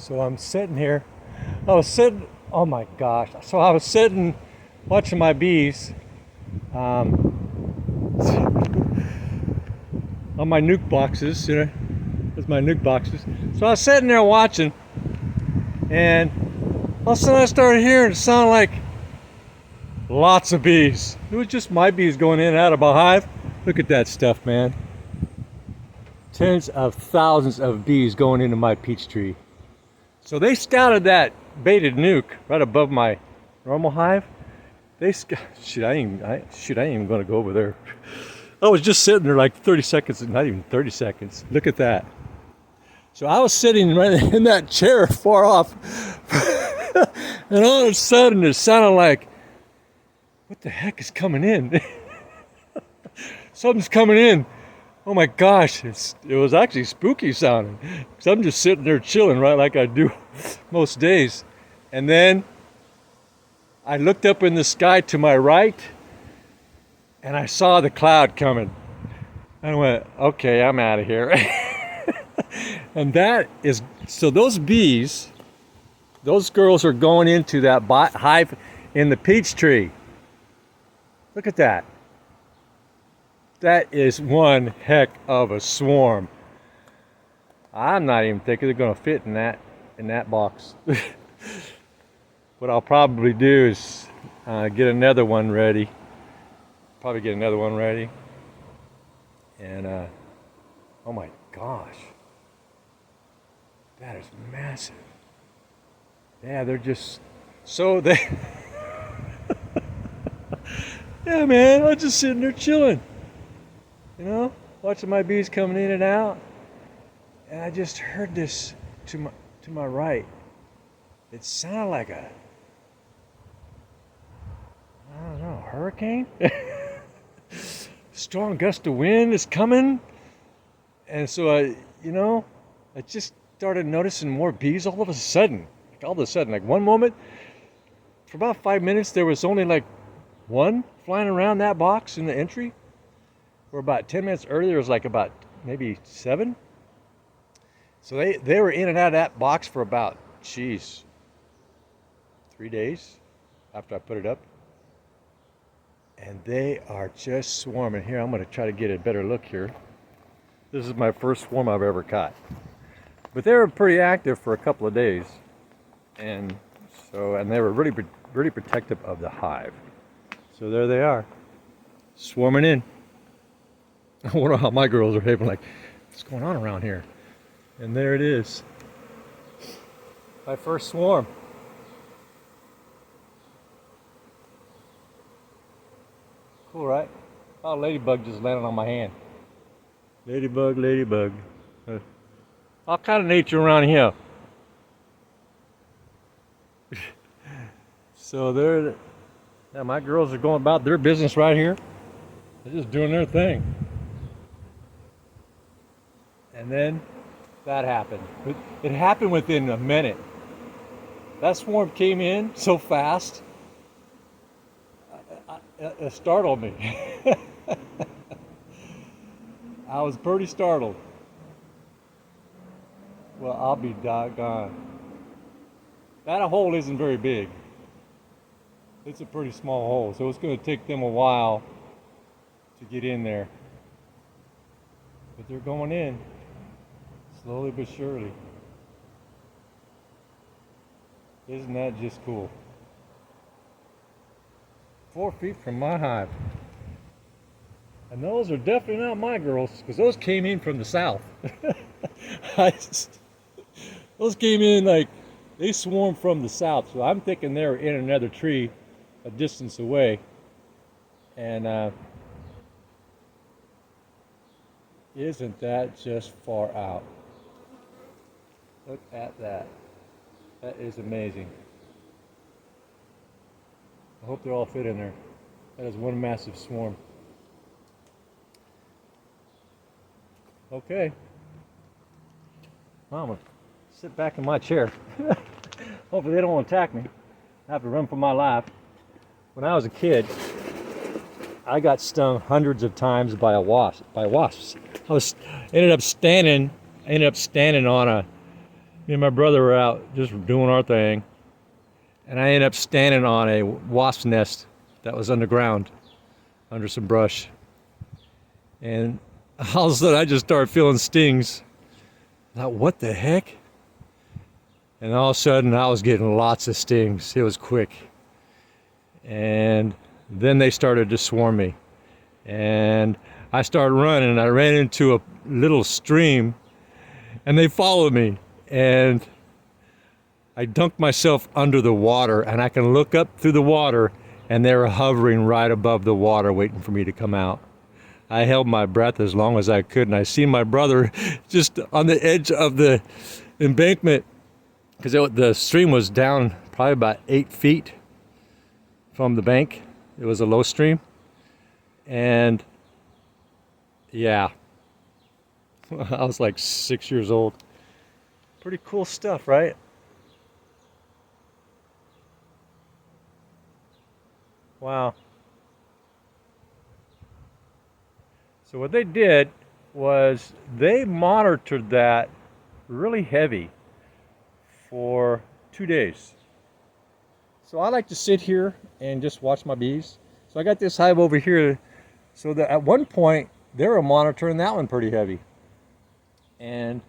So I'm sitting here. I was sitting. Oh my gosh! So I was sitting, watching my bees on my nuke boxes. You know, there's my nuke boxes. So I was sitting there watching, and all of a sudden I started hearing it sound like lots of bees. It was just my bees going in and out of my hive. Look at that stuff, man. Tens of thousands of bees going into my peach tree. So they scouted that baited nuke right above my normal hive. Shoot, I ain't even gonna go over there. I was just sitting there like 30 seconds, not even 30 seconds. Look at that. So I was sitting right in that chair far off, and all of a sudden it sounded like, what the heck is coming in? Something's coming in. Oh my gosh, it was actually spooky sounding. Because I'm just sitting there chilling, right, like I do most days. And then I looked up in the sky to my right, and I saw the cloud coming. I went, okay, I'm out of here. And so those bees, those girls are going into that hive in the peach tree. Look at that. That is one heck of a swarm. I'm not even thinking they're going to fit in that box. What I'll probably do is get another one ready. And oh my gosh, that is massive. Yeah, they're just so they. Yeah, man, I'm just sitting there chilling. You know, watching my bees coming in and out, and I just heard this to my right. It sounded like I don't know, hurricane. Strong gust of wind is coming, and so I just started noticing more bees all of a sudden. Like one moment, for about 5 minutes, there was only like one flying around that box in the entry. For about 10 minutes earlier, there was like about maybe 7. So they were in and out of that box for about, 3 days after I put it up. And they are just swarming. Here, I'm going to try to get a better look here. This is my first swarm I've ever caught. But they were pretty active for a couple of days. And they were really protective of the hive. So there they are, swarming in. I wonder how my girls are behaving, like, what's going on around here? And there it is. My first swarm. Cool, right? Oh, ladybug just landed on my hand. Ladybug. All kind of nature around here. So my girls are going about their business right here. They're just doing their thing. And then that happened. It happened within a minute. That swarm came in so fast, it startled me. I was pretty startled. Well, I'll be doggone. That hole isn't very big. It's a pretty small hole, so it's going to take them a while to get in there. But they're going in, slowly but surely. Isn't that just cool? 4 feet from my hive. And those are definitely not my girls, because those came in from the south. Those came in like, they swarmed from the south, so I'm thinking they're in another tree a distance away. And isn't that just far out? Look at that. That is amazing. I hope they all fit in there. That is one massive swarm. Okay. Well, I'm gonna sit back in my chair. Hopefully they don't want to attack me. I have to run for my life. When I was a kid, I got stung hundreds of times by wasps. I ended up standing on Me and my brother were out just doing our thing, and I ended up standing on a wasp nest that was underground, under some brush. And all of a sudden, I just started feeling stings. I thought, what the heck? And all of a sudden, I was getting lots of stings. It was quick. And then they started to swarm me. And I started running, and I ran into a little stream, and they followed me. And I dunked myself under the water, and I can look up through the water, and they were hovering right above the water, waiting for me to come out. I held my breath as long as I could, and I seen my brother just on the edge of the embankment, because the stream was down probably about 8 feet from the bank. It was a low stream, and yeah, I was like 6 years old. Pretty cool stuff, right? Wow. So what they did was they monitored that really heavy for 2 days. So I like to sit here and just watch my bees. So I got this hive over here. So that at one point they were monitoring that one pretty heavy. And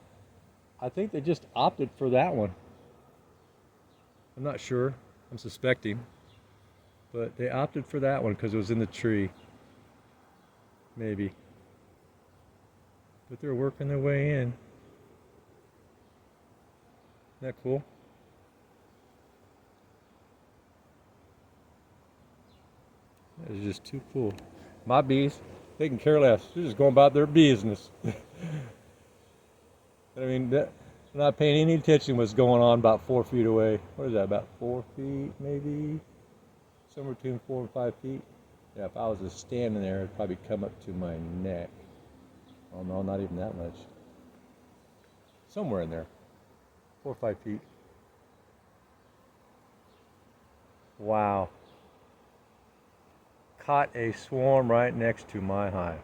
I think they just opted for that one. I'm not sure. I'm suspecting. But they opted for that one because it was in the tree. Maybe. But they're working their way in. Isn't that cool? That is just too cool. My bees, they can care less. They're just going about their business. I mean, they're not paying any attention to what's going on about 4 feet away. What is that, about 4 feet maybe? Somewhere between 4 and 5 feet. Yeah, if I was just standing there, it'd probably come up to my neck. Oh no, not even that much. Somewhere in there. 4 or 5 feet. Wow. Caught a swarm right next to my hive.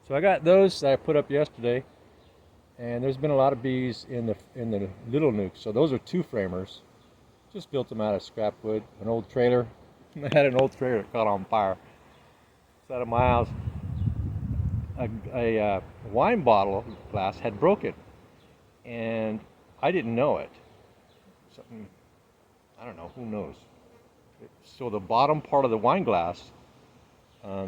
So I got those that I put up yesterday, and there's been a lot of bees in the little nukes. So those are 2-framers. Just built them out of scrap wood, an old trailer. I had an old trailer that caught on fire. It's out of my house. A wine bottle glass had broken, and I didn't know it. Something, I don't know, who knows. So the bottom part of the wine glass, um,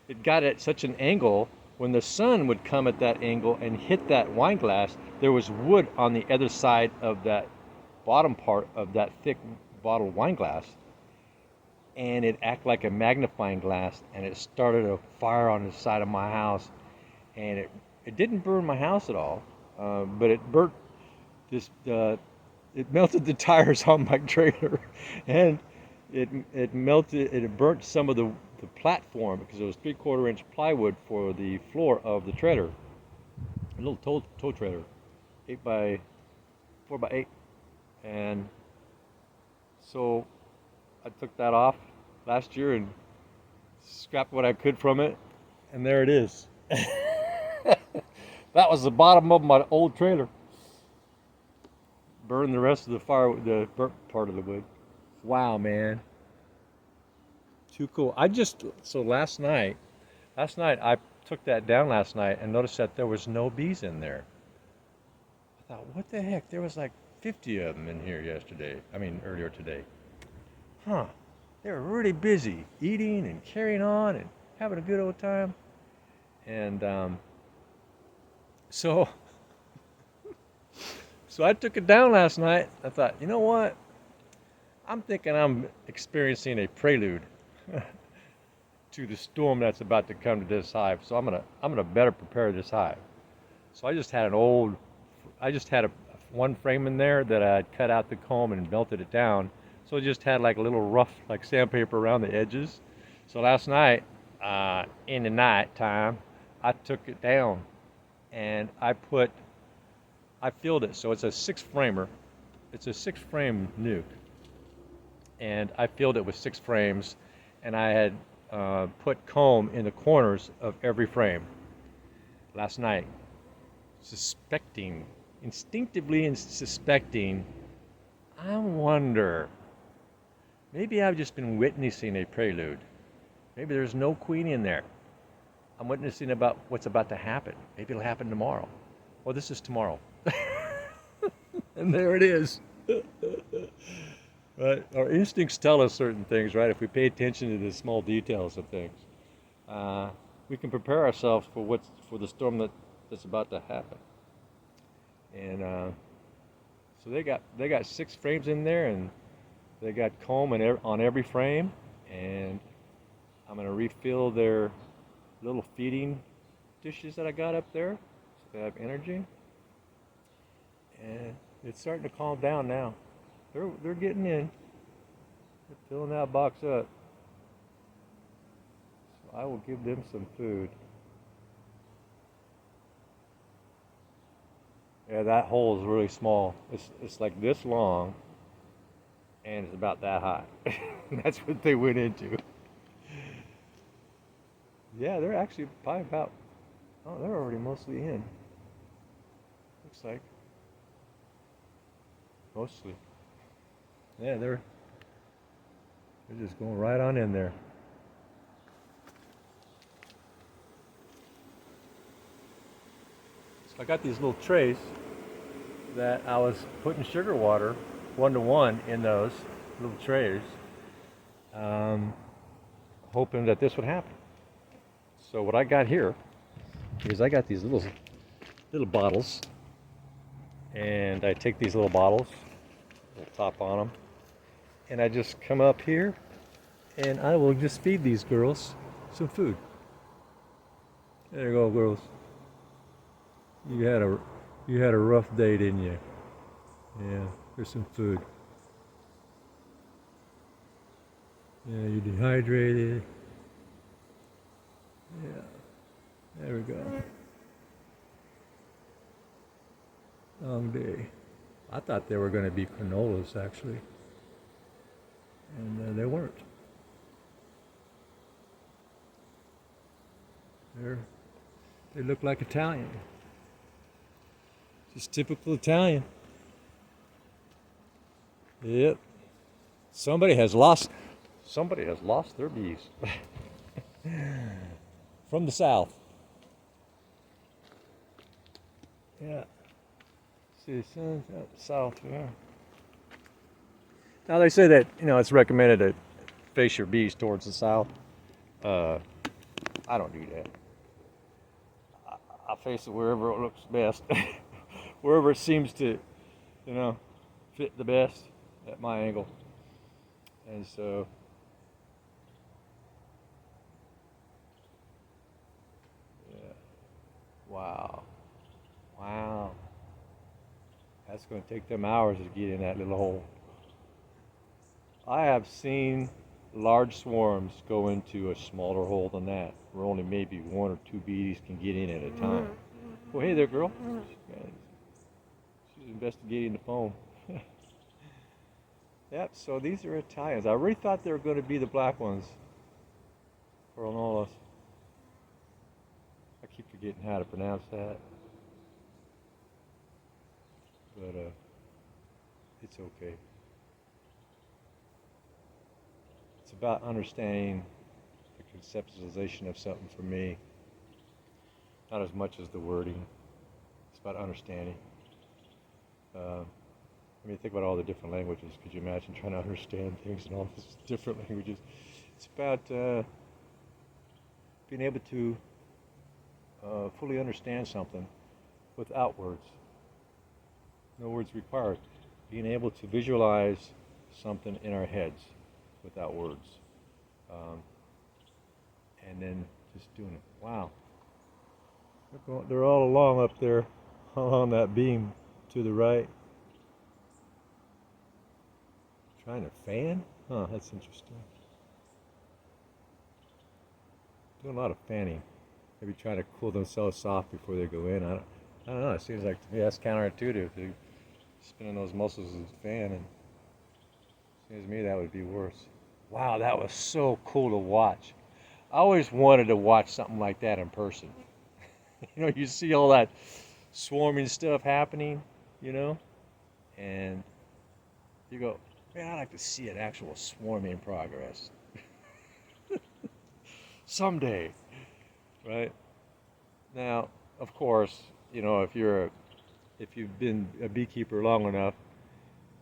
it got at such an angle, when the sun would come at that angle and hit that wine glass, there was wood on the other side of that bottom part of that thick bottle wine glass, and it acted like a magnifying glass, and it started a fire on the side of my house. And it didn't burn my house at all, but it burnt this it melted the tires on my trailer, and it melted, it burnt some of the platform, because it was 3/4 inch plywood for the floor of the trailer, a little tow trailer, 4x8. And so I took that off last year and scrapped what I could from it, and there it is. That was the bottom of my old trailer. Burned the rest of the fire, the burnt part of the wood. Wow, man. Too cool. So last night I took that down last night and noticed that there was no bees in there. I thought, what the heck? There was like 50 of them in here earlier today. Huh. They were really busy eating and carrying on and having a good old time. And so I took it down last night. I thought, you know what? I'm thinking I'm experiencing a prelude to the storm that's about to come to this hive. So I'm gonna better prepare this hive. So I just had one frame in there that I had cut out the comb and melted it down. So it just had like a little rough, like sandpaper around the edges. So last night, in the night time, I took it down and I filled it. So it's a 6-framer. It's a 6-frame nuke. And I filled it with 6 frames, and I had put comb in the corners of every frame last night. suspecting, instinctively and suspecting, I wonder, maybe I've just been witnessing a prelude. Maybe there's no queen in there. I'm witnessing about what's about to happen. Maybe it'll happen tomorrow. Well, this is tomorrow. And there it is. Right? Our instincts tell us certain things, right? If we pay attention to the small details of things, we can prepare ourselves for the storm that's about to happen. And so they got 6 frames in there, and they got comb on every frame, and I'm gonna refill their little feeding dishes that I got up there, so they have energy. And it's starting to calm down now. They're getting in. They're filling that box up. So I will give them some food. Yeah, that hole is really small. It's like this long, and it's about that high. That's what they went into. Yeah, they're actually probably about. Oh, they're already mostly in. Looks like mostly. Yeah, they're just going right on in there. So I got these little trays that I was putting sugar water 1-to-1 in those little trays, hoping that this would happen. So what I got here is I got these little bottles, and I take these little bottles, little top on them, and I just come up here and I will just feed these girls some food. There you go, girls. You had a rough day, didn't you? Yeah, here's some food. Yeah, you're dehydrated. Yeah, there we go. Long day. I thought they were going to be granolas, actually, and they weren't. They look like Italian. Just typical Italian. Yep. Somebody has lost their bees from the south. Yeah. See, sun's out south, yeah. Now they say that it's recommended to face your bees towards the south. I don't do that. I face it wherever it looks best, wherever it seems to, fit the best at my angle. And so, yeah. Wow. That's going to take them hours to get in that little hole. I have seen large swarms go into a smaller hole than that, where only maybe 1 or 2 bees can get in at a time. Well, hey there, girl. She's investigating the phone. Yep, so these are Italians. I really thought they were going to be the black ones. Coronolas. I keep forgetting how to pronounce that. But it's okay. It's about understanding the conceptualization of something for me, not as much as the wording. It's about understanding. Think about all the different languages. Could you imagine trying to understand things in all these different languages? It's about being able to fully understand something without words. No words required. Being able to visualize something in our heads without words. And then just doing it. Wow. They're all along up there, along that beam to the right. Trying to fan? Huh, that's interesting. Doing a lot of fanning. Maybe trying to cool themselves off before they go in. I don't know. It seems like to me that's counterintuitive. They're spinning those muscles as a fan, and it seems to me that would be worse. Wow, that was so cool to watch. I always wanted to watch something like that in person. You see all that swarming stuff happening, you know, and you go, man, I'd like to see an actual swarming progress someday, right? Now, of course, you know, if you've been a beekeeper long enough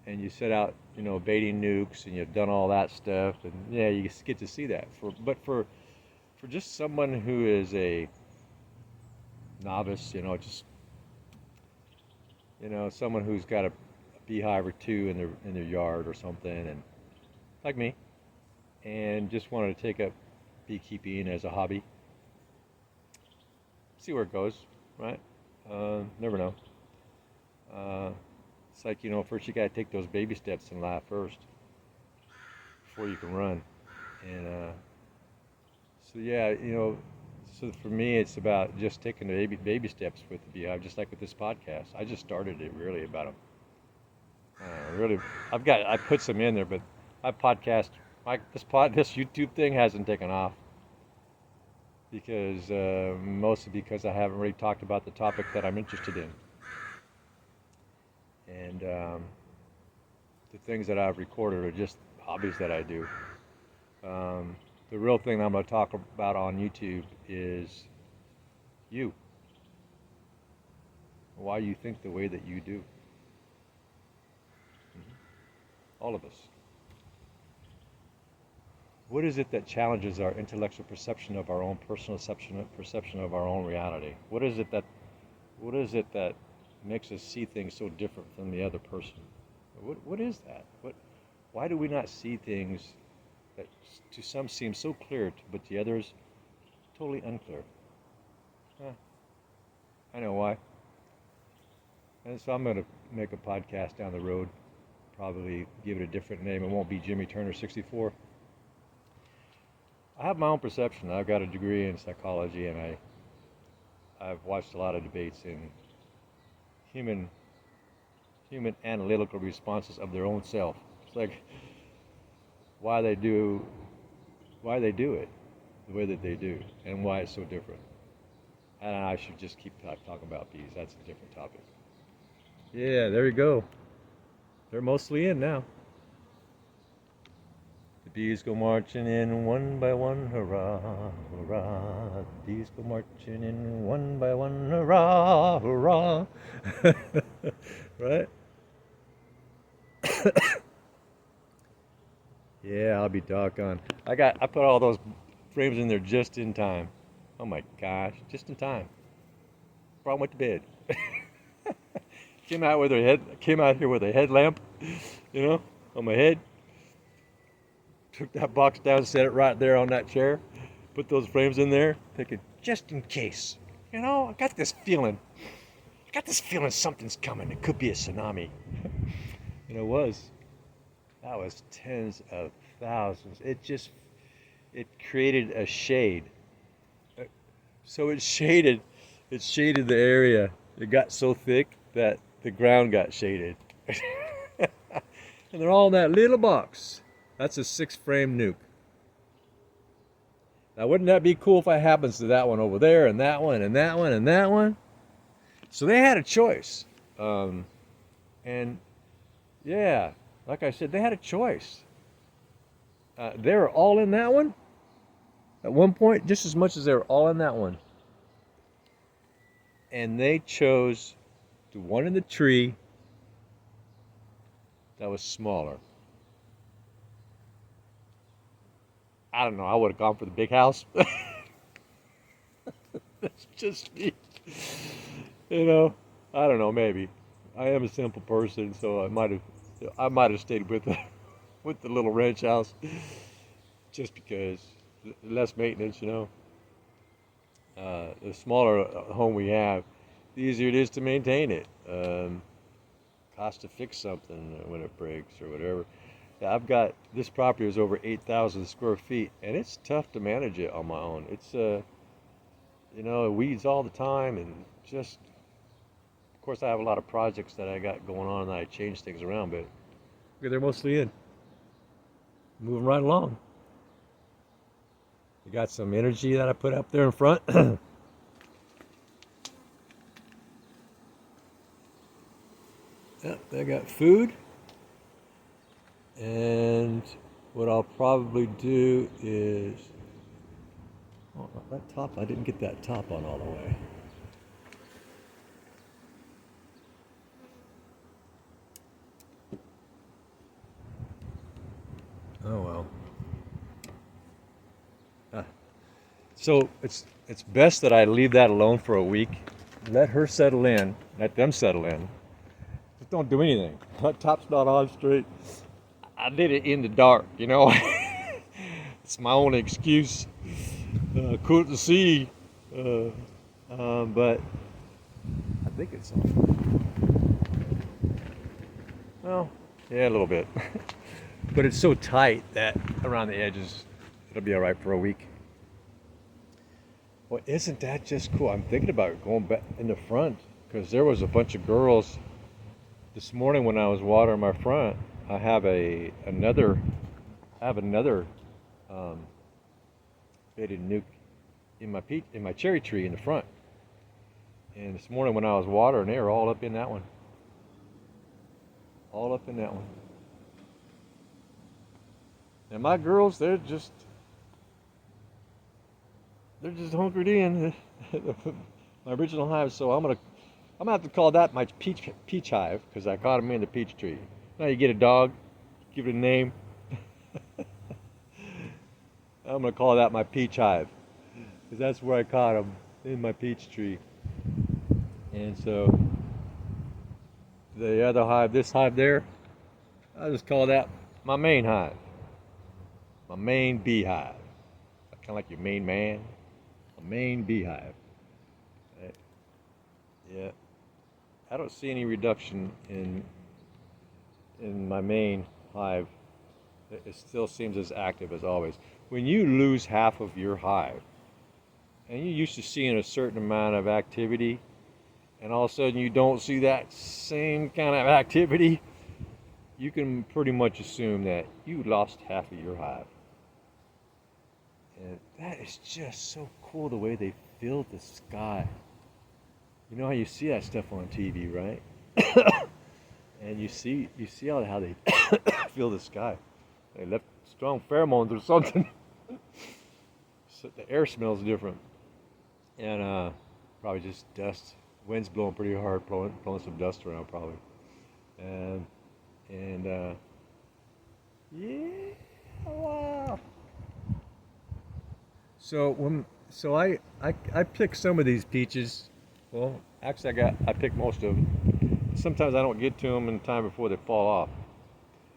and you set out, you know, baiting nukes and you've done all that stuff, and yeah, you get to see that. For just someone who is a novice, you know, just someone who's got a beehive or two in their yard or something, and like me, and just wanted to take up beekeeping as a hobby, see where it goes, right? Never know. Uh, it's like, you know, first you got to take those baby steps in life first before you can run. And so yeah, you know, so for me, it's about just taking the baby steps with the beehive, just like with this podcast. I just started it really about really. I put some in there, but my podcast, this YouTube thing hasn't taken off because mostly because I haven't really talked about the topic that I'm interested in, and the things that I've recorded are just hobbies that I do. The real thing I'm going to talk about on YouTube is you. Why you think the way that you do. All of us. What is it that challenges our intellectual perception of our own personal perception of our own reality? What is it that makes us see things so different from the other person? What is that? Why do we not see things that to some seem so clear, but to others totally unclear? Huh. I know why. And so I'm going to make a podcast down the road, probably give it a different name. It won't be Jimmy Turner 64. I have my own perception. I've got a degree in psychology, and I've watched a lot of debates in human analytical responses of their own self. It's like why they do it the way that they do, and why it's so different. And I should just keep talking about bees. That's a different topic. Yeah, there you go. They're mostly in now. The bees go marching in one by one, hurrah, hurrah. The bees go marching in one by one, hurrah, hurrah. Right? Yeah, I'll be doggone. I put all those frames in there just in time. Oh my gosh, just in time. Before I went to bed. Came out here with a headlamp, you know, on my head. Took that box down, set it right there on that chair. Put those frames in there, thinking, just in case. You know, I got this feeling something's coming. It could be a tsunami. And it was. That was tens of thousands. It created a shade. So it shaded the area. It got so thick that the ground got shaded. And they're all in that little box. That's a 6-frame nuke. Now, wouldn't that be cool if it happens to that one over there, and that one, and that one, and that one? So they had a choice. And yeah, like I said, they had a choice. They were all in that one at one point, just as much as they were all in that one. And they chose the one in the tree that was smaller. I don't know. I would have gone for the big house. That's just me. You know, I don't know. Maybe I am a simple person, so I might have stayed with the little ranch house, just because less maintenance. You know, the smaller home we have, the easier it is to maintain it. Cost to fix something when it breaks or whatever. Yeah, I've got this property is over 8,000 square feet, and it's tough to manage it on my own. It's you know, weeds all the time, and just, of course, I have a lot of projects that I got going on, and I change things around, but they're mostly in, moving right along. You got some energy that I put up there in front. Yep, they got food. And what I'll probably do is, oh, that top, I didn't get that top on all the way. Oh well. Ah. So it's best that I leave that alone for a week. Let her settle in. Let them settle in. Just don't do anything. That top's not on straight. I did it in the dark, you know. It's my own excuse. Couldn't see. Uh, but I think it's on. Well, yeah, a little bit. But it's so tight that around the edges, it'll be all right for a week. Well, isn't that just cool? I'm thinking about going back in the front because there was a bunch of girls this morning when I was watering my front. I have another um, faded nuke in my cherry tree in the front. And this morning when I was watering, they were all up in that one. All up in that one. And my girls, they're just hunkered in. My original hive. So I'm gonna have to call that my peach hive because I caught them in the peach tree. Now you get a dog, give it a name. I'm gonna call that my peach hive because that's where I caught them in my peach tree. And so the other hive, this hive there, I just call that my main hive, my main beehive. Kind of like your main man, a main beehive. Right? Yeah, I don't see any reduction in my main hive. It still seems as active as always. When you lose half of your hive, and you're used to seeing a certain amount of activity, and all of a sudden you don't see that same kind of activity, you can pretty much assume that you lost half of your hive. And that is just so cool the way they filled the sky. You know how you see that stuff on TV, right? And you see how they fill the sky. They left strong pheromones or something. So the air smells different. And probably just dust. Wind's blowing pretty hard, blowing some dust around probably. And yeah, wow. So I picked some of these peaches. Well, actually I picked most of them. Sometimes I don't get to them in time before they fall off.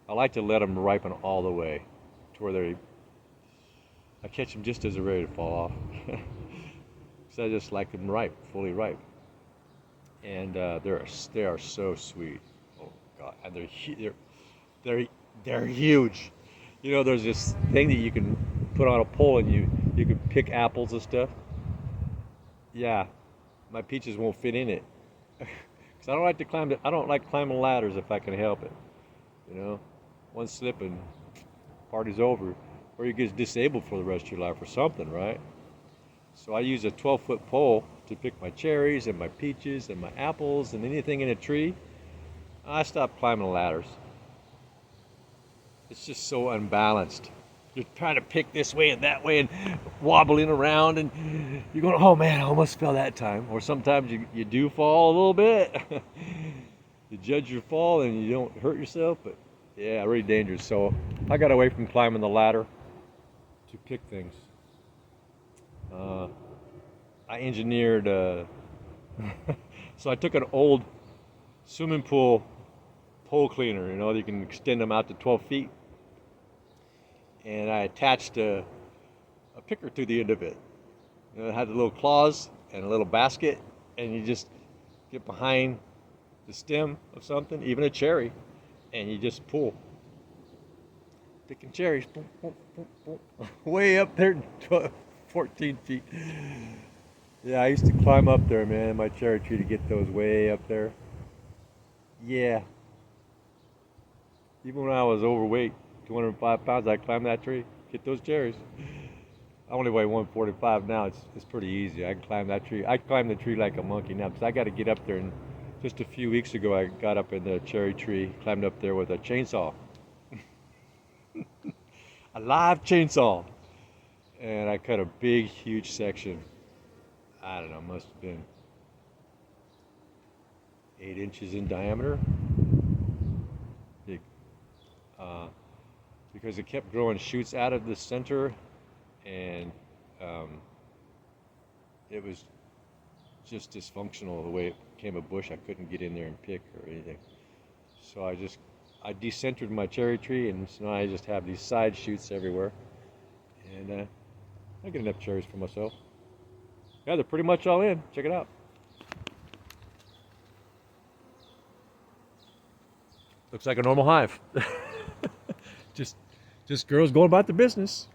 I like to let them ripen all the way to where I catch them just as they're ready to fall off. So I just like them ripe, fully ripe. And they are so sweet. Oh God, and they're they're huge. You know, there's this thing that you can put on a pole and you can pick apples and stuff. Yeah, my peaches won't fit in it. Cause I don't like to I don't like climbing ladders if I can help it. You know, one slip and party's over, or you get disabled for the rest of your life or something, right? So I use a 12-foot pole to pick my cherries and my peaches and my apples and anything in a tree. I stopped climbing ladders. It's just so unbalanced. You're trying to pick this way and that way and wobbling around and you're going, oh man, I almost fell that time. Or sometimes you do fall a little bit. You judge your fall and you don't hurt yourself, but yeah, really dangerous. So I got away from climbing the ladder to pick things. I engineered, so I took an old swimming pool pole cleaner, you know, you can extend them out to 12 feet. And I attached a picker to the end of it. You know, it had a little claws and a little basket, and you just get behind the stem of something, even a cherry, and you just pull. Picking cherries, boom, boom, boom, boom, way up there, 12, 14 feet. Yeah, I used to climb up there, man, my cherry tree to get those way up there. Yeah, even when I was overweight, 205 pounds, I climbed that tree, get those cherries. I only weigh 145 now. It's pretty easy. I can climb that tree. I climb the tree like a monkey now because I got to get up there and Just a few weeks ago, I got up in the cherry tree, climbed up there with a chainsaw, a live chainsaw, and I cut a big, huge section. I don't know, must have been 8 inches in diameter. Big, uh, because it kept growing shoots out of the center, and um, it was just dysfunctional the way it became a bush. I couldn't get in there and pick or anything. So I decentered my cherry tree, and so now I just have these side shoots everywhere, and I get enough cherries for myself. Yeah, they're pretty much all in. Check it out. Looks like a normal hive. just, just girls going about the business.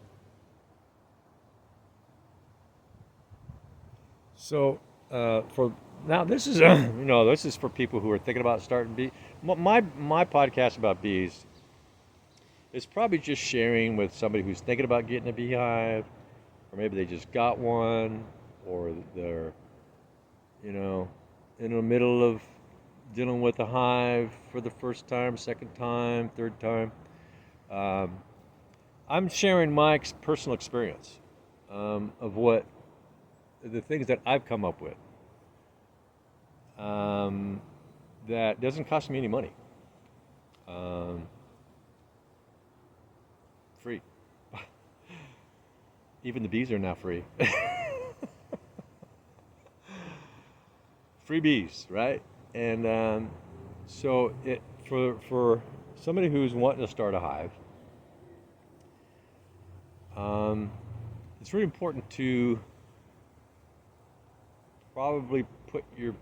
So for now, this is this is for people who are thinking about starting bee. My podcast about bees is probably just sharing with somebody who's thinking about getting a beehive, or maybe they just got one, or they're in the middle of dealing with a hive for the first time, second time, third time. Um, I'm sharing my personal experience of what the things that I've come up with um, that doesn't cost me any money. Um, Free. Even the bees are now free. Free bees, right? And so it for somebody who's wanting to start a hive, it's really important to probably put your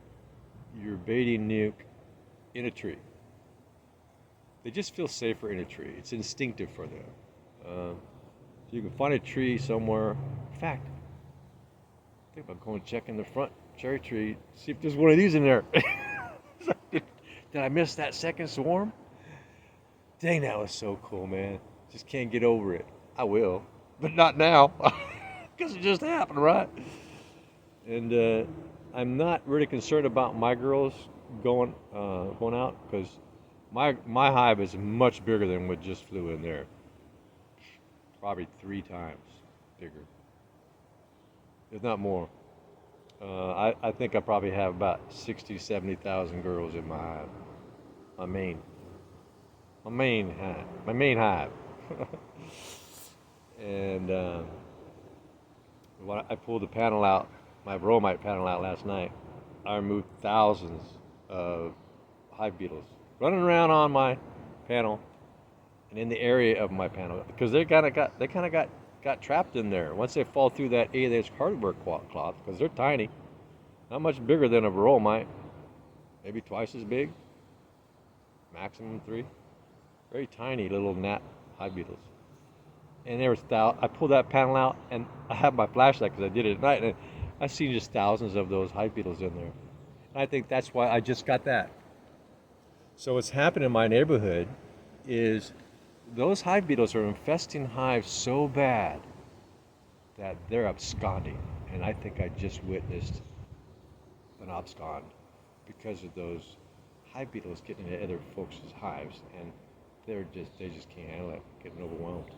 baiting nuke in a tree. They just feel safer in a tree. It's instinctive for them. So you can find a tree somewhere. In fact, I think about going and checking the front cherry tree, see if there's one of these in there. Did I miss that second swarm? Dang, that was so cool, man. Just can't get over it. I will, but not now, because it just happened, right? And I'm not really concerned about my girls going out, because my hive is much bigger than what just flew in there. Probably 3 times bigger, if not more. I think I probably have about 60, 70,000 girls in my hive. My main, my main hive. And when I pulled the panel out, my bromite panel out last night, I removed thousands of hive beetles running around on my panel and in the area of my panel, because they kind of got trapped in there. Once they fall through that 8-inch cardboard cloth, because they're tiny, not much bigger than a varroa mite, maybe twice as big, maximum 3. Very tiny little gnat hive beetles. And there was I pulled that panel out, and I have my flashlight because I did it at night, and I seen just thousands of those hive beetles in there. And I think that's why I just got that. So what's happened in my neighborhood is those hive beetles are infesting hives so bad that they're absconding. And I think I just witnessed an abscond because of those hive beetles getting into other folks' hives, and they just can't handle it, getting overwhelmed.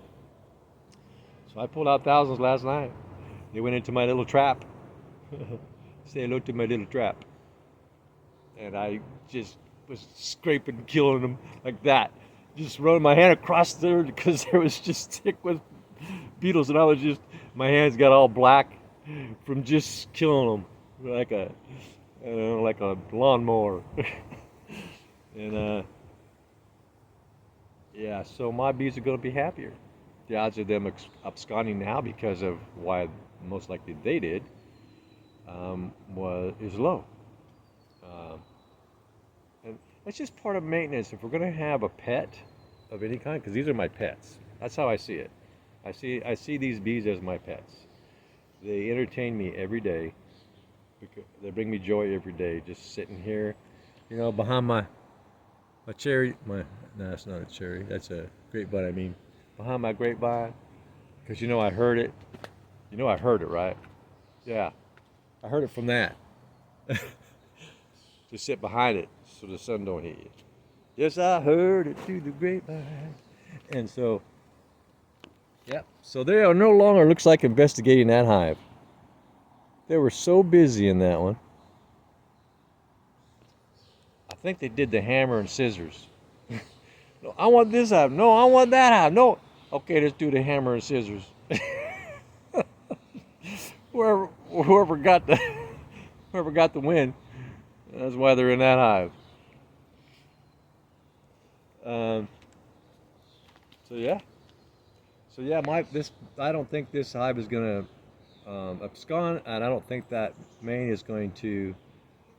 So I pulled out thousands last night. They went into my little trap. Say hello to my little trap. And I just was scraping, killing them like that. Just running my hand across there because there was just thick with beetles, and my hands got all black from just killing them like a lawnmower. And yeah, so my bees are going to be happier. The odds of them absconding now because of why most likely they did is low. And that's just part of maintenance. If we're going to have a pet of any kind, because these are my pets, that's how I see it. I see these bees as my pets. They entertain me every day. They bring me joy every day. Just sitting here, behind my cherry. No, that's not a cherry. That's a grapevine. I mean, behind my grapevine, because I heard it. I heard it, right? Yeah, I heard it from that. to sit behind it so the sun don't hit you. Yes, I heard it through the grapevine. And so, yeah. So they are no longer, looks like, investigating that hive. They were so busy in that one. I think they did the hammer and scissors. No, I want this hive. No, I want that hive. No. Okay, let's do the hammer and scissors. whoever got the whoever got the win. That's why they're in that hive. Um, so yeah. So yeah, I don't think this hive is gonna abscond, and I don't think that mane is going to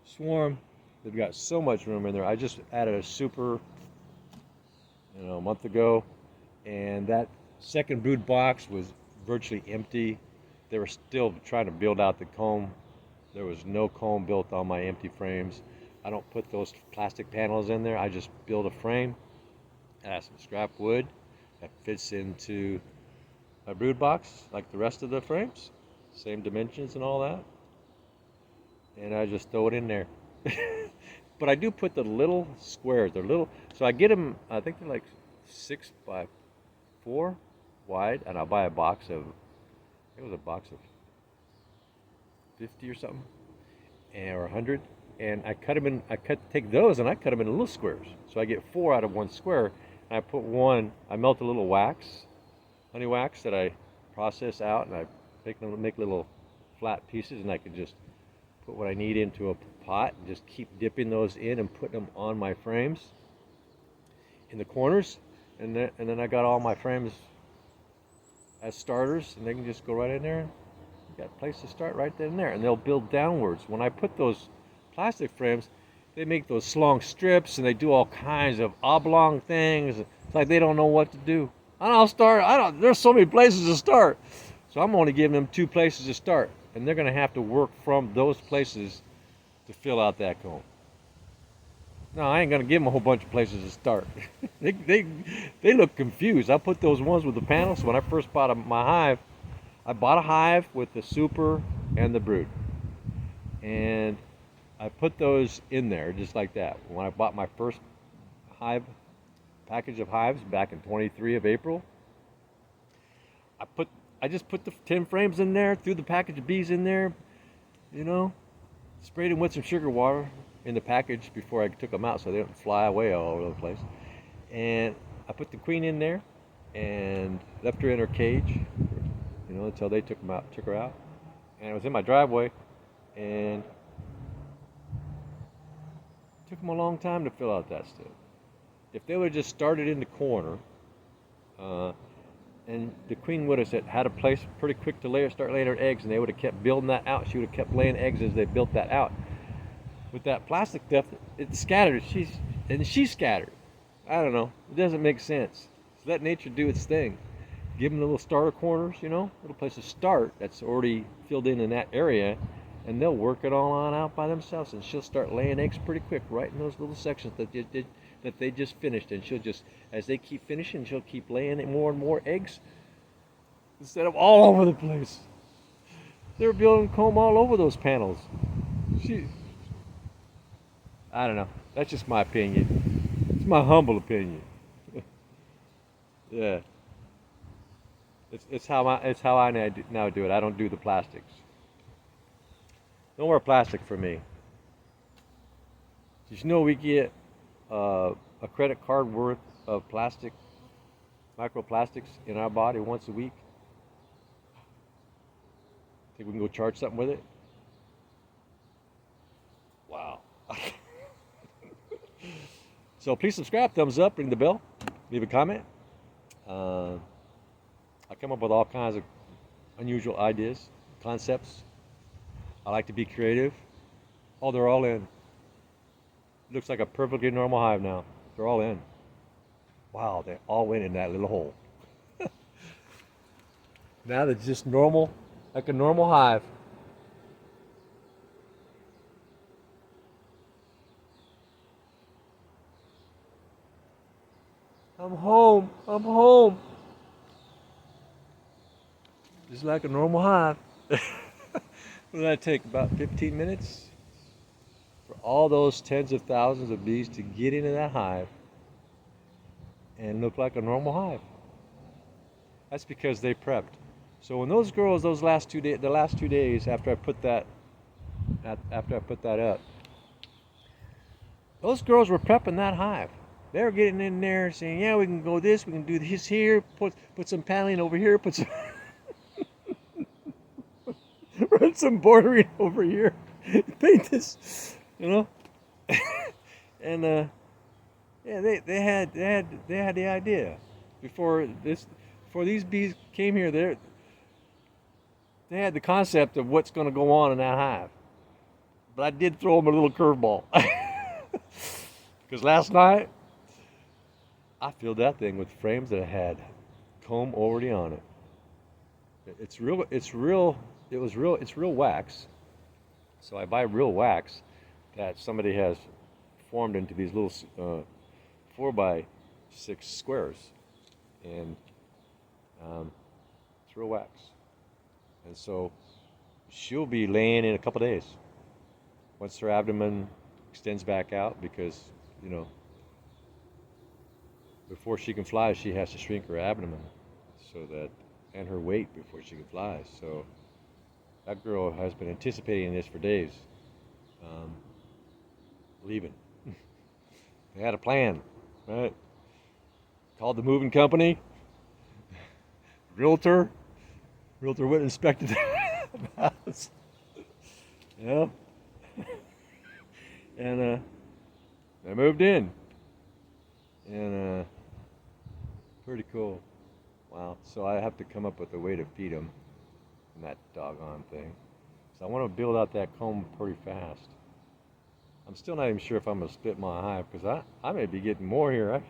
swarm. They've got so much room in there. I just added a super, a month ago, and that second brood box was virtually empty. They were still trying to build out the comb. There was no comb built on my empty frames. I don't put those plastic panels in there. I just build a frame. I have some scrap wood that fits into my brood box like the rest of the frames. Same dimensions and all that. And I just throw it in there. But I do put the little squares. They're little. So I get them, I think they're like 6x4 wide. And I'll buy a box of, I think it was a box of 50 or something. Or 100. And I cut them in, take those and I cut them into little squares. So I get 4 out of one square. And I put one, I melt a little wax, honey wax that I process out, and I make little flat pieces, and I can just put what I need into a pot and just keep dipping those in and putting them on my frames in the corners. And then I got all my frames as starters, and they can just go right in there. You got a place to start right then and there, and they'll build downwards. When I put those plastic frames, they make those long strips, and they do all kinds of oblong things. It's like they don't know what to do. There's so many places to start. So I'm only giving them 2 places to start. And they're going to have to work from those places to fill out that comb. No, I ain't going to give them a whole bunch of places to start. they look confused. I put those ones with the panels. When I first bought my hive, I bought a hive with the super and the brood. And I put those in there just like that. When I bought my first package of hives back in 23 of April, I just put the 10 frames in there, threw the package of bees in there, sprayed them with some sugar water in the package before I took them out so they don't fly away all over the place. And I put the queen in there and left her in her cage, until they took her out. And it was in my driveway, and it took them a long time to fill out that stuff. If they would have just started in the corner, and the queen would have had a place pretty quick to start laying her eggs, and they would have kept building that out. She would have kept laying eggs as they built that out. With that plastic stuff, it's scattered. She's scattered. I don't know. It doesn't make sense. So let nature do its thing. Give them the little starter corners, little place to start that's already filled in that area, and they'll work it all on out by themselves. And she'll start laying eggs pretty quick right in those little sections that they just finished. And she'll just, as they keep finishing, she'll keep laying more and more eggs instead of all over the place. They're building comb all over those panels. I don't know. That's just my opinion. It's my humble opinion. Yeah. It's how I now do it. I don't do the plastics. No more plastic for me. Did you know we get a credit card worth of plastic, microplastics in our body once a week? Think we can go charge something with it? Wow. So please subscribe, thumbs up, ring the bell, leave a comment. I come up with all kinds of unusual ideas, concepts. I like to be creative. Oh, they're all in. Looks like a perfectly normal hive now. They're all in. Wow, they all went in that little hole. Now they're just normal, like a normal hive. I'm home. I'm home. Just like a normal hive. What did that take? About 15 minutes? For all those tens of thousands of bees to get into that hive and look like a normal hive. That's because they prepped. So when those girls, those last 2 days, the last 2 days after I put that up, those girls were prepping that hive. They were getting in there saying, "Yeah, we can go this, we can do this here, put some paneling over here, put some run some bordering over here, paint this, you know." And yeah, they had the idea before these bees came here. They had the concept of what's going to go on in that hive. But I did throw them a little curveball because last night I filled that thing with frames that had comb already on it. It's real. It's real. It was real. It's real wax. So I buy real wax that somebody has formed into these little 4x6 squares, and it's real wax. And so she'll be laying in a couple days once her abdomen extends back out, because you know before she can fly she has to shrink her abdomen so that, and her weight, before she can fly. So that girl has been anticipating this for days, leaving. They had a plan, right? Called the moving company. Realtor went and inspected the house. Yeah. And I moved in. And pretty cool. Wow. So I have to come up with a way to feed them in that doggone thing. So I want to build out that comb pretty fast. I'm still not even sure if I'm going to split my hive, because I may be getting more here.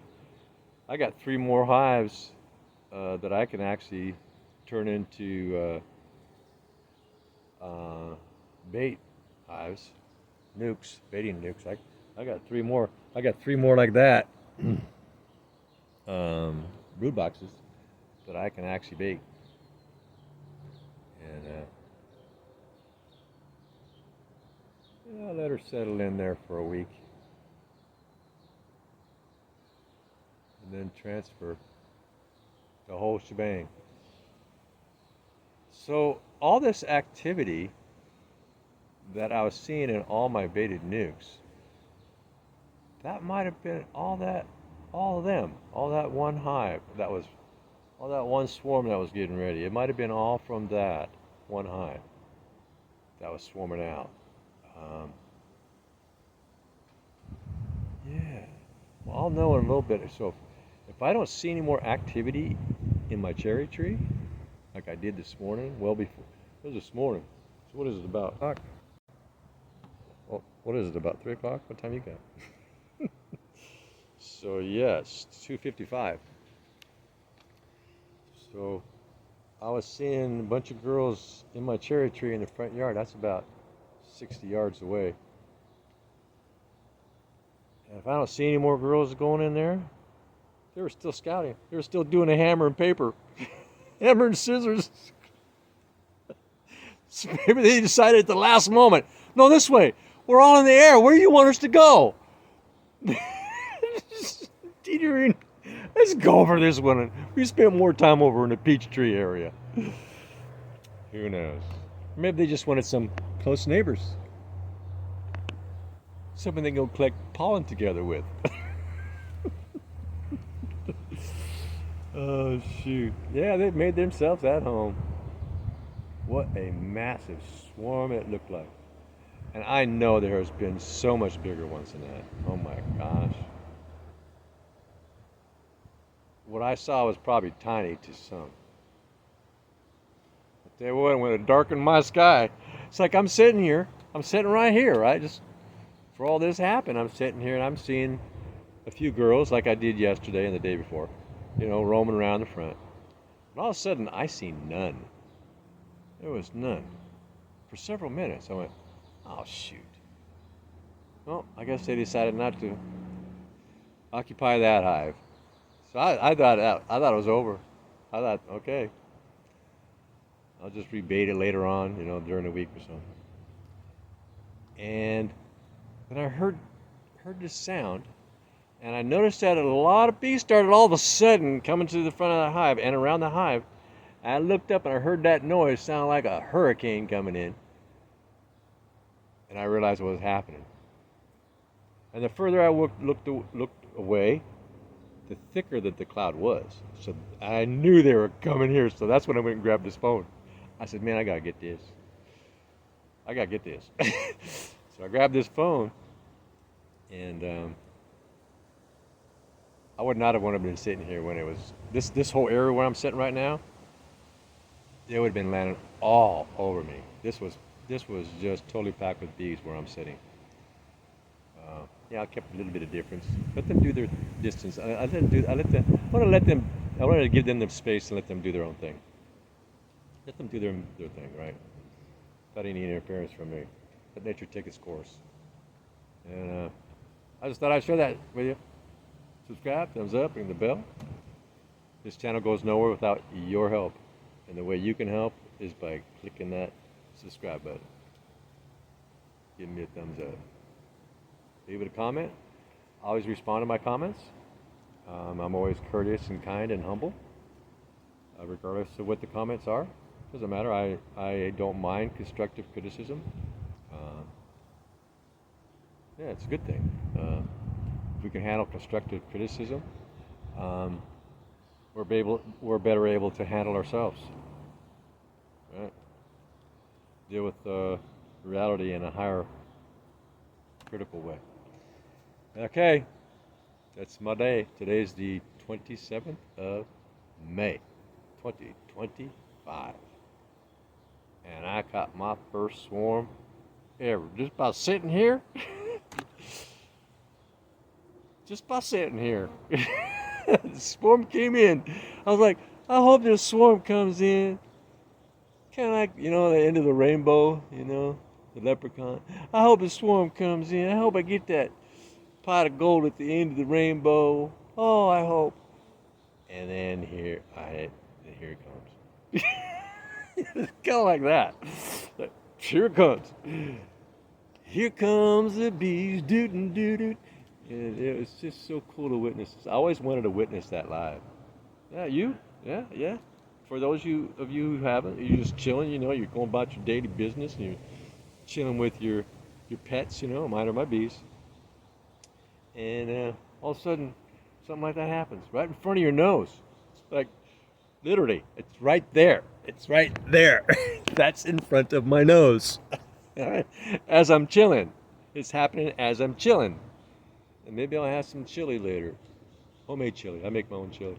I got 3 more hives that I can actually turn into bait hives, nukes, baiting nukes. I got 3 more. I got 3 more like that, brood boxes that I can actually bait. And I'll let her settle in there for a week, and then transfer the whole shebang. So all this activity that I was seeing in all my baited nukes, that might have been all of them, all that one hive, all that one swarm that was getting ready. It might have been all from that one hive that was swarming out. Yeah, well, I'll know in a little bit. So if I don't see any more activity in my cherry tree, like I did this morning, well before, it was this morning. So what is it about? Well, what is it, about 3 o'clock? What time you got? So yes, 2:55. So I was seeing a bunch of girls in my cherry tree in the front yard. That's about 60 yards away. And if I don't see any more girls going in there, they were still scouting. They were still doing a hammer and paper, hammer and scissors. So maybe they decided at the last moment, no, this way. We're all in the air. Where do you want us to go? Teetering. Let's go over this one. We spent more time over in the peach tree area. Who knows? Maybe they just wanted some close neighbors. Something they can go collect pollen together with. Oh, shoot. Yeah, they made themselves at home. What a massive swarm it looked like. And I know there has been so much bigger ones than that. Oh my gosh. What I saw was probably tiny to some. But there was, when it darkened my sky, it's like I'm sitting right here, right? Just for all this happened, I'm sitting here and I'm seeing a few girls like I did yesterday and the day before, roaming around the front. And all of a sudden, I see none. There was none. For several minutes, I went, oh, shoot. Well, I guess they decided not to occupy that hive. So I thought it was over. I thought, okay, I'll just rebait it later on, during the week or so. And Then I heard this sound, and I noticed that a lot of bees started all of a sudden coming to the front of the hive and around the hive. I looked up and I heard that noise sound like a hurricane coming in, and I realized what was happening. And the further I looked away, the thicker that the cloud was. So I knew they were coming here. So that's when I went and grabbed this phone. I said, "Man, I gotta get this. I gotta get this." So I grabbed this phone, and I would not have wanted to be sitting here when it was this whole area where I'm sitting right now. They would have been landing all over me. This was just totally packed with bees where I'm sitting. Yeah, I kept a little bit of difference. Let them do their distance. I let them do. I let them. I want to let them. I wanted to give them the space and let them do their own thing. Let them do their thing, right? Without any interference from me. Let nature take its course. And I just thought I'd share that with you. Subscribe, thumbs up, ring the bell. This channel goes nowhere without your help. And the way you can help is by clicking that subscribe button. Give me a thumbs up. Leave it a comment. I always respond to my comments. I'm always courteous and kind and humble, regardless of what the comments are. Doesn't matter. I don't mind constructive criticism. Yeah, it's a good thing. If we can handle constructive criticism, we're better able to handle ourselves. Right? Deal with reality in a higher, critical way. Okay, that's my day. Today's the 27th of May, 2025. And I caught my first swarm ever. Just by sitting here. Just by sitting here. The swarm came in. I was like, I hope this swarm comes in. Kind of like, the end of the rainbow, the leprechaun. I hope the swarm comes in. I hope I get that pot of gold at the end of the rainbow. Oh, I hope. And then here it comes. It's kind of like that. Like, here it comes. Here comes the bees, doo doo doo. And it was just so cool to witness this. I always wanted to witness that live. Yeah, you? Yeah. For those of you who haven't, you're just chilling, you're going about your daily business and you're chilling with your pets, mine are my bees. And all of a sudden, something like that happens right in front of your nose. It's like, literally, it's right there. It's right there. That's in front of my nose. All right. As I'm chilling. It's happening as I'm chilling. And maybe I'll have some chili later. Homemade chili. I make my own chili.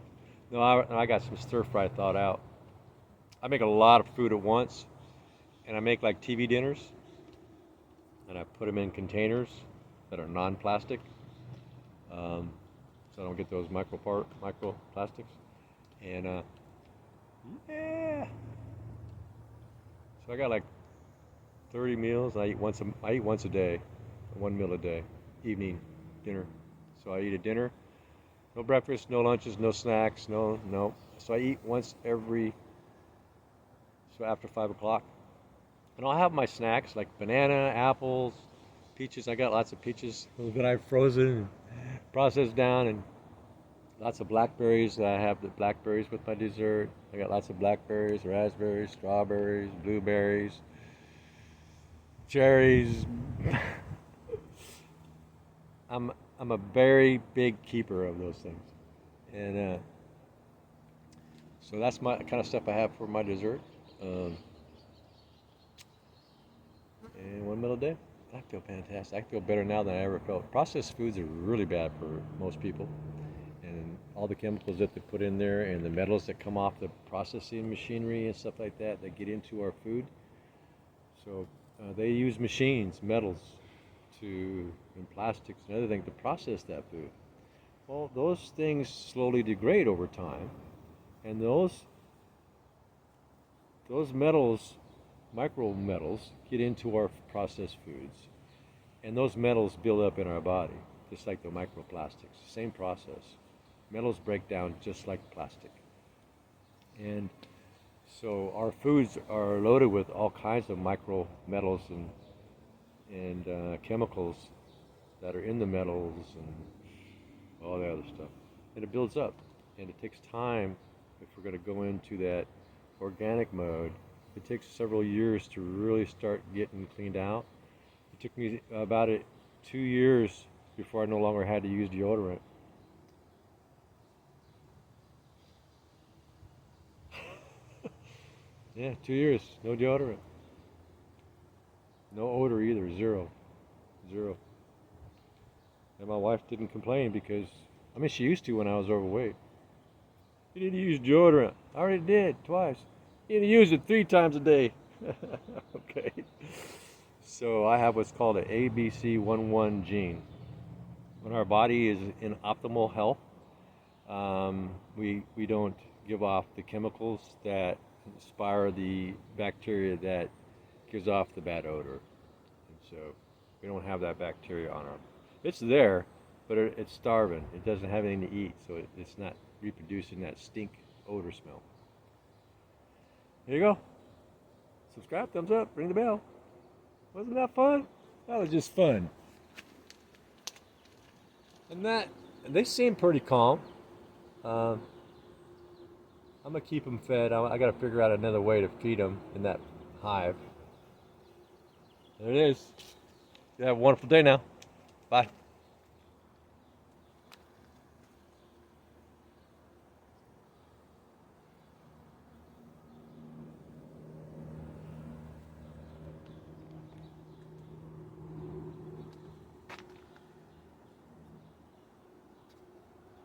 No, I got some stir fry thawed out. I make a lot of food at once. And I make like TV dinners. And I put them in containers that are non-plastic. So I don't get those microplastics. And yeah. So I got like 30 meals. I eat once a day, 1 meal a day, evening dinner. So I eat a dinner, no breakfast, no lunches, no snacks, no. So I eat after 5 o'clock. And I'll have my snacks like banana, apples, peaches. I got lots of peaches that I've frozen and processed down, and lots of blackberries. I have the blackberries with my dessert. I got lots of blackberries, raspberries, strawberries, blueberries, cherries. I'm a very big keeper of those things, and so that's my kind of stuff I have for my dessert. And 1 meal a day. I feel fantastic. I feel better now than I ever felt. Processed foods are really bad for most people, and all the chemicals that they put in there and the metals that come off the processing machinery and stuff like that get into our food. So they use machines, metals, and plastics and other things to process that food. Well, those things slowly degrade over time, and those metals, micro metals, get into our processed foods, and those metals build up in our body, just like the microplastics. Same process. Metals break down just like plastic, and so our foods are loaded with all kinds of micro metals and chemicals that are in the metals and all the other stuff. And it builds up. And it takes time if we're going to go into that organic mode. It takes several years to really start getting cleaned out. It took me about 2 years before I no longer had to use deodorant. Yeah, 2 years, no deodorant. No odor either, zero. Zero. And my wife didn't complain because, I mean, she used to when I was overweight. You need to use deodorant. I already did, twice. You need to use it 3 times a day. Okay. So I have what's called an ABC11 gene. When our body is in optimal health, we don't give off the chemicals that inspire the bacteria that gives off the bad odor. And so we don't have that bacteria on our. It's there, but it's starving. It doesn't have anything to eat, so it's not reproducing that stink odor smell. There you go. Subscribe, thumbs up, ring the bell. Wasn't that fun? That was just fun. And they seem pretty calm. I'm gonna keep them fed. I gotta figure out another way to feed them in that hive. There it is. You have a wonderful day now. Bye.